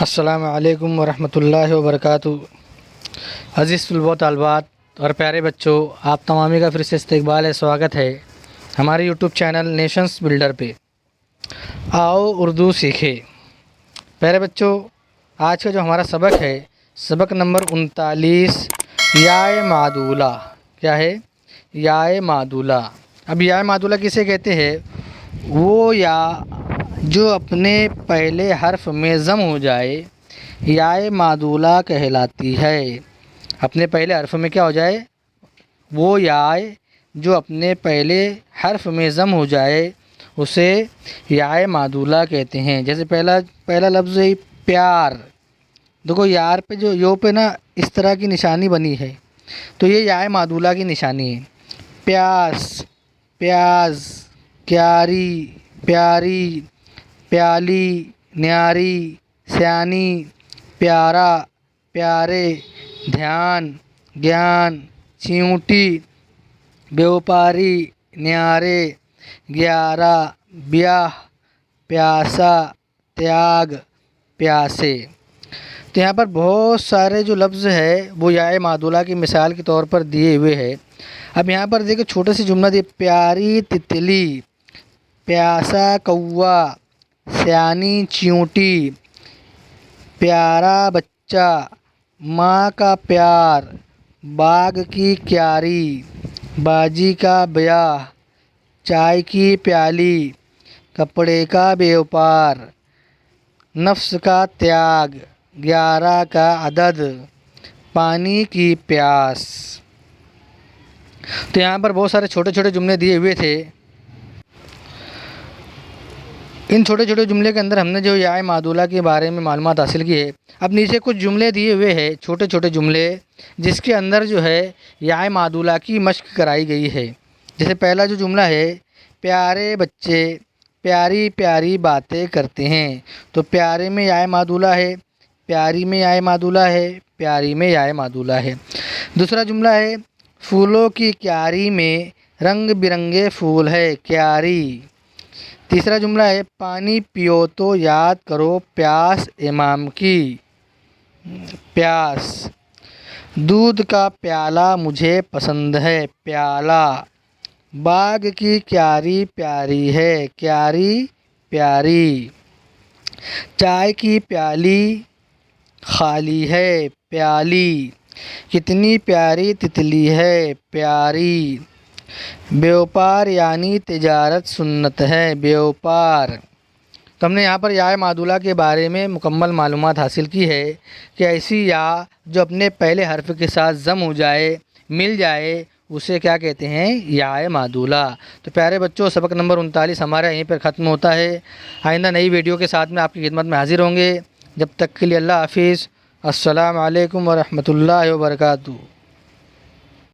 السلام علیکم ورحمۃ اللہ وبرکاتہ۔ عزیز طلباء و طالبات اور پیارے بچوں، آپ تمامی کا پھر سے استقبال ہے، سواگت ہے ہمارے یوٹیوب چینل نیشنز بلڈر پہ۔ آؤ اردو سیکھیں۔ پیارے بچوں، آج کا جو ہمارا سبق ہے، سبق نمبر 39، یائے معدولہ۔ کیا ہے؟ یائے معدولہ۔ اب یائے معدولہ کسے کہتے ہیں؟ وہ یا جو اپنے پہلے حرف میں ضم ہو جائے، یائے معدولہ کہلاتی ہے۔ اپنے پہلے حرف میں کیا ہو جائے؟ وہ یائے جو اپنے پہلے حرف میں ضم ہو جائے اسے یائے معدولہ کہتے ہیں۔ جیسے پہلا لفظ ہے پیار۔ دیکھو یار پہ جو یو پہ نا اس طرح کی نشانی بنی ہے، تو یہ یائے معدولہ کی نشانی ہے۔ پیاس، پیاز، کیاری، پیاری، پیالی، نیاری، سیانی، پیارا، پیارے، دھیان، گیان، چیونٹی، بیوپاری، نیارے، گیارہ، بیاہ، پیاسا، تیاگ، پیاسے۔ تو یہاں پر بہت سارے جو لفظ ہے وہ یائے معدولہ کی مثال کے طور پر دیے ہوئے ہے۔ اب یہاں پر دیکھو چھوٹے سی جملہ دی، پیاری تتلی، پیاسا کوا، سیانی چیونٹی، پیارا بچہ، ماں کا پیار، باغ کی کیاری، باجی کا بیاہ، چائے کی پیالی، کپڑے کا بیوپار، نفس کا تیاگ، 11 کا عدد، پانی کی پیاس۔ تو یہاں پر بہت سارے چھوٹے چھوٹے جملے دیے ہوئے تھے۔ ان چھوٹے چھوٹے جملے کے اندر ہم نے جو یائے معدولہ کے بارے میں معلومات حاصل کی ہے۔ اب نیچے کچھ جملے دیے ہوئے ہیں، چھوٹے چھوٹے جملے، جس کے اندر جو ہے یائے معدولہ کی مشق کرائی گئی ہے۔ جیسے پہلا جو جملہ ہے، پیارے بچے پیاری پیاری باتیں کرتے ہیں، تو پیارے میں یائے معدولہ ہے، پیاری میں یائے معدولہ ہے، پیاری میں یائے معدولہ ہے۔ دوسرا جملہ ہے، پھولوں کی کیاری میں رنگ برنگے پھول ہے، کیاری۔ تیسرا جملہ ہے، پانی پیو تو یاد کرو پیاس امام کی، پیاس۔ دودھ کا پیالہ مجھے پسند ہے، پیالہ۔ باغ کی کیاری پیاری ہے، کیاری پیاری۔ چائے کی پیالی خالی ہے، پیالی۔ کتنی پیاری تتلی ہے، پیاری۔ بیوپار یعنی تجارت سنت ہے، بیوپار۔ تو ہم نے یہاں پر یائے معدولہ کے بارے میں مکمل معلومات حاصل کی ہے کہ ایسی یا جو اپنے پہلے حرف کے ساتھ ضم ہو جائے، مل جائے، اسے کیا کہتے ہیں؟ یائے معدولہ۔ تو پیارے بچوں، سبق نمبر 39 ہمارا یہیں پر ختم ہوتا ہے۔ آئندہ نئی ویڈیو کے ساتھ میں آپ کی خدمت میں حاضر ہوں گے۔ جب تک کے لیے اللہ حافظ۔ السلام علیکم ورحمۃ اللہ وبرکاتہ۔